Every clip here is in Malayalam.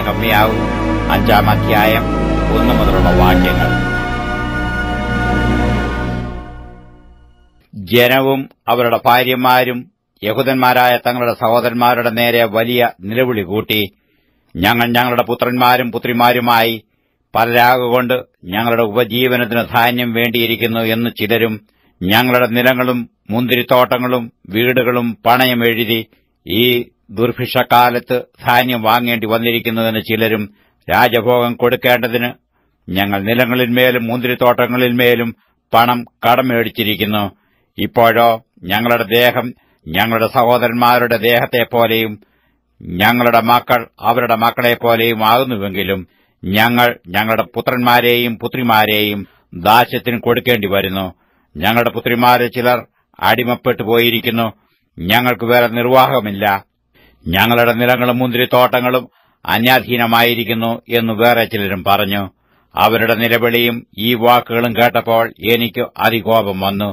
യെരമ്യാവ് 5-ാം അധ്യായം 1 മുതലുള്ള വാക്യങ്ങൾ. ജനവും അവരുടെ ഭാര്യമാരും യഹൂദന്മാരായ തങ്ങളുടെ സഹോദരന്മാരുടെ നേരെ വലിയ നിലവിളി കൂട്ടി, ഞങ്ങൾ ഞങ്ങളുടെ പുത്രന്മാരും പുത്രിമാരുമായി പലരാകൊണ്ട് ഞങ്ങളുടെ ഉപജീവനത്തിന് ധാന്യം വേണ്ടിയിരിക്കുന്നു എന്ന് ചിലരും, ഞങ്ങളുടെ നിലങ്ങളും മുന്തിരിത്തോട്ടങ്ങളും വീടുകളും പണയം എഴുതി ഈ ദുർഭിക്ഷക്കാലത്ത് ധാന്യം വാങ്ങേണ്ടി വന്നിരിക്കുന്നുവെന്ന് ചിലരും, രാജഭോഗം കൊടുക്കേണ്ടതിന് ഞങ്ങൾ നിലങ്ങളിന്മേലും മുന്തിരിത്തോട്ടങ്ങളിന്മേലും പണം കടമേടിച്ചിരിക്കുന്നു. ഇപ്പോഴോ ഞങ്ങളുടെ ദേഹം ഞങ്ങളുടെ സഹോദരന്മാരുടെ ദേഹത്തെപ്പോലെയും ഞങ്ങളുടെ മക്കൾ അവരുടെ മക്കളെപ്പോലെയും ആകുന്നുവെങ്കിലും ഞങ്ങൾ ഞങ്ങളുടെ പുത്രന്മാരെയും പുത്രിമാരെയും ദാസ്യത്തിന് കൊടുക്കേണ്ടി വരുന്നു. ഞങ്ങളുടെ പുത്രിമാരെ ചിലർ അടിമപ്പെട്ടു പോയിരിക്കുന്നു. ഞങ്ങൾക്ക് വേറെ നിർവാഹമില്ല. ഞങ്ങളുടെ നിലങ്ങളും മുന്തിരിത്തോട്ടങ്ങളും അന്യാധീനമായിരിക്കുന്നു എന്ന് വേറെ ചിലരും പറഞ്ഞു. അവരുടെ നിലവിളിയും ഈ വാക്കുകളും കേട്ടപ്പോൾ എനിക്ക് അതികോപം വന്നു.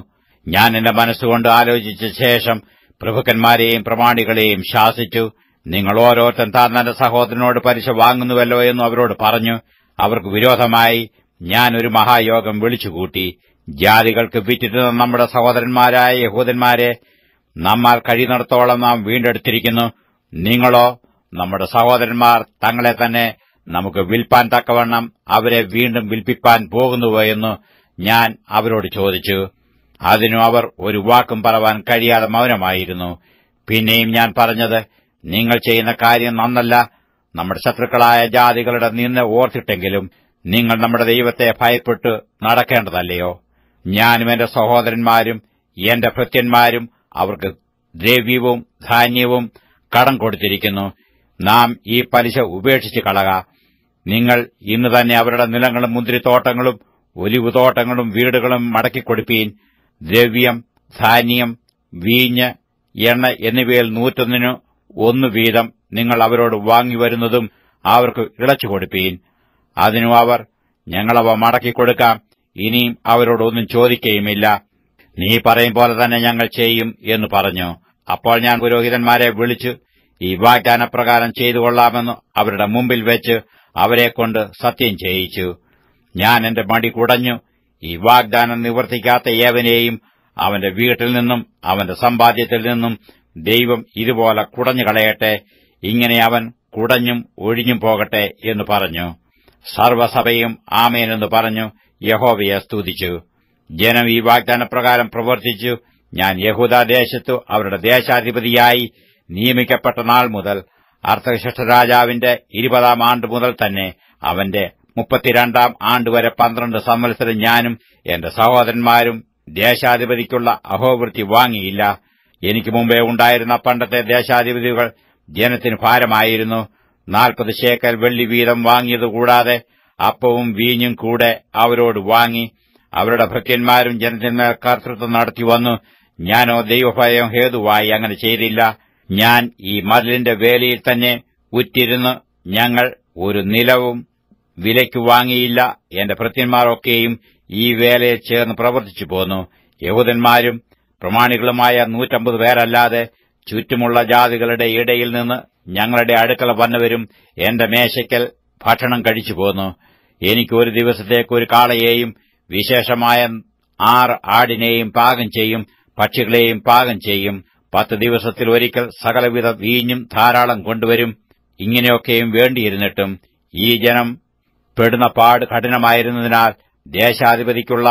ഞാൻ എന്റെ മനസ്സുകൊണ്ട് ആലോചിച്ച ശേഷം പ്രഭുക്കന്മാരെയും പ്രമാണികളെയും ശാസിച്ചു. നിങ്ങൾ ഓരോരുത്തൻ താൻ തന്റെ സഹോദരനോട് പലിശ വാങ്ങുന്നുവല്ലോ എന്നു അവരോട് പറഞ്ഞു. അവർക്ക് വിരോധമായി ഞാൻ ഒരു മഹായോഗം വിളിച്ചുകൂട്ടി. ജാതികൾക്ക് വിറ്റിരുന്ന നമ്മുടെ സഹോദരന്മാരായ യഹൂദന്മാരെ നമ്മാൽ കഴിയുന്നിടത്തോളം നാം വീണ്ടെടുത്തിരിക്കുന്നു. നിങ്ങളോ നമ്മുടെ സഹോദരന്മാർ തങ്ങളെ തന്നെ നമുക്ക് വിൽപ്പാൻ തക്കവണ്ണം അവരെ വീണ്ടും വിൽപ്പിപ്പാൻ പോകുന്നുവോ എന്ന് ഞാൻ അവരോട് ചോദിച്ചു. അതിനു അവർ ഒരു വാക്കും പറവാൻ കഴിയാതെ മൗനമായിരുന്നു. പിന്നെയും ഞാൻ പറഞ്ഞത്, നിങ്ങൾ ചെയ്യുന്ന കാര്യം നന്നല്ല. നമ്മുടെ ശത്രുക്കളായ ജാതികളുടെ നിന്ന ഓർത്തിട്ടെങ്കിലും നിങ്ങൾ നമ്മുടെ ദൈവത്തെ ഭയപ്പെട്ട് നടക്കേണ്ടതല്ലയോ? ഞാനും എന്റെ സഹോദരന്മാരും എന്റെ ഭൃത്യന്മാരും അവർക്ക് ദ്രവ്യവും ധാന്യവും കടം കൊടുത്തിരിക്കുന്നു. നാം ഈ പലിശ ഉപേക്ഷിച്ച് കളക. നിങ്ങൾ ഇന്ന് തന്നെ അവരുടെ നിലങ്ങളും മുന്തിരിത്തോട്ടങ്ങളും ഒലിവുതോട്ടങ്ങളും വീടുകളും മടക്കിക്കൊടുപ്പീൻ. ദ്രവ്യം, ധാന്യം, വീഞ്ഞ്, എണ്ണ എന്നിവയിൽ 101 വീതം നിങ്ങൾ അവരോട് വാങ്ങിവരുന്നതും അവർക്ക് ഇളച്ചു കൊടുപ്പീൻ. അതിനു അവർ, ഞങ്ങളവ മടക്കിക്കൊടുക്കാം, ഇനിയും അവരോടൊന്നും ചോദിക്കുകയുമില്ല. നീ പറയും പോലെ തന്നെ ഞങ്ങൾ ചെയ്യും എന്ന് പറഞ്ഞു. അപ്പോൾ ഞാൻ പുരോഹിതന്മാരെ വിളിച്ചു ഈ വാഗ്ദാനപ്രകാരം ചെയ്തുകൊള്ളാമെന്ന് അവരുടെ മുമ്പിൽ വെച്ച് അവരെക്കൊണ്ട് സത്യം ചെയ്യിച്ചു. ഞാൻ എന്റെ മടി കുടഞ്ഞു. ഈ വാഗ്ദാനം നിവർത്തിക്കാത്ത ഏവനെയും അവന്റെ വീട്ടിൽ നിന്നും അവന്റെ സമ്പാദ്യത്തിൽ നിന്നും ദൈവം ഇതുപോലെ കുടഞ്ഞു കളയട്ടെ. ഇങ്ങനെ അവൻ കുടഞ്ഞും ഒഴിഞ്ഞും പോകട്ടെ എന്ന് പറഞ്ഞു. സർവ്വസഭയും ആമേൻ എന്ന് പറഞ്ഞു യഹോവയെ സ്തുതിച്ചു. ജനം ഈ വാഗ്ദാനപ്രകാരം പ്രവർത്തിച്ചു. ഞാൻ യഹൂദാദേശത്തു അവരുടെ ദേശാധിപതിയായി നിയമിക്കപ്പെട്ട നാൾ മുതൽ അർത്ഥശഷ്ഠ രാജാവിന്റെ 20-ാം ആണ്ട് മുതൽ തന്നെ അവന്റെ 32-ാം ആണ്ടുവരെ 12 സംവത്സരം ഞാനും എന്റെ സഹോദരന്മാരും ദേശാധിപതിക്കുള്ള അഹോവൃത്തി വാങ്ങിയില്ല. എനിക്ക് മുമ്പേ ഉണ്ടായിരുന്ന പണ്ടത്തെ ദേശാധിപതികൾ ജനത്തിന് ഭാരമായിരുന്നു. 40 ശേക്കൽ വെള്ളി വീതം വാങ്ങിയതുകൂടാതെ അപ്പവും വീഞ്ഞും കൂടെ അവരോട് വാങ്ങി. അവരുടെ ഭൃത്യന്മാരും ജനത്തിന്മേൽ കർത്തൃത്വം നടത്തിവന്നു. ഞാനോ ദൈവഭയം ഹേതുവായി അങ്ങനെ ചെയ്തില്ല. ഞാൻ ഈ മതിലിന്റെ വേലിയിൽ തന്നെ ഉറ്റിരുന്ന് ഞങ്ങൾ ഒരു നിലവും വിലയ്ക്ക് വാങ്ങിയില്ല. എന്റെ ഭൃത്യന്മാരൊക്കെയും ഈ വേലയിൽ ചേർന്ന് പ്രവർത്തിച്ചു പോന്നു. യഹൂദന്മാരും പ്രമാണികളുമായ 150 പേരല്ലാതെ ചുറ്റുമുള്ള ജാതികളുടെ ഇടയിൽ നിന്ന് ഞങ്ങളുടെ അടുക്കൽ വന്നവരും എന്റെ മേശയ്ക്കൽ ഭക്ഷണം കഴിച്ചു പോന്നു. എനിക്ക് ഒരു ദിവസത്തേക്ക് ഒരു കാളയെയും വിശേഷമായ 6 ആടിനെയും പാകം ചെയ്യും, പക്ഷികളെയും പാകം ചെയ്യും. 10 ദിവസത്തിൽ ഒരിക്കൽ സകലവിധ വീഞ്ഞും ധാരാളം കൊണ്ടുവരും. ഇങ്ങനെയൊക്കെയും വേണ്ടിയിരുന്നിട്ടും ഈ ജനം പെടുന്ന പാട് കഠിനമായിരുന്നതിനാൽ ദേശാധിപതിക്കുള്ള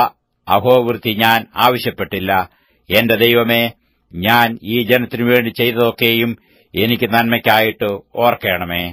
അഹോവൃത്തി ഞാൻ ആവശ്യപ്പെട്ടില്ല. എന്റെ ദൈവമേ, ഞാൻ ഈ ജനത്തിനുവേണ്ടി ചെയ്തതൊക്കെയും എനിക്ക് നന്മയ്ക്കായിട്ട് ഓർക്കണമേ.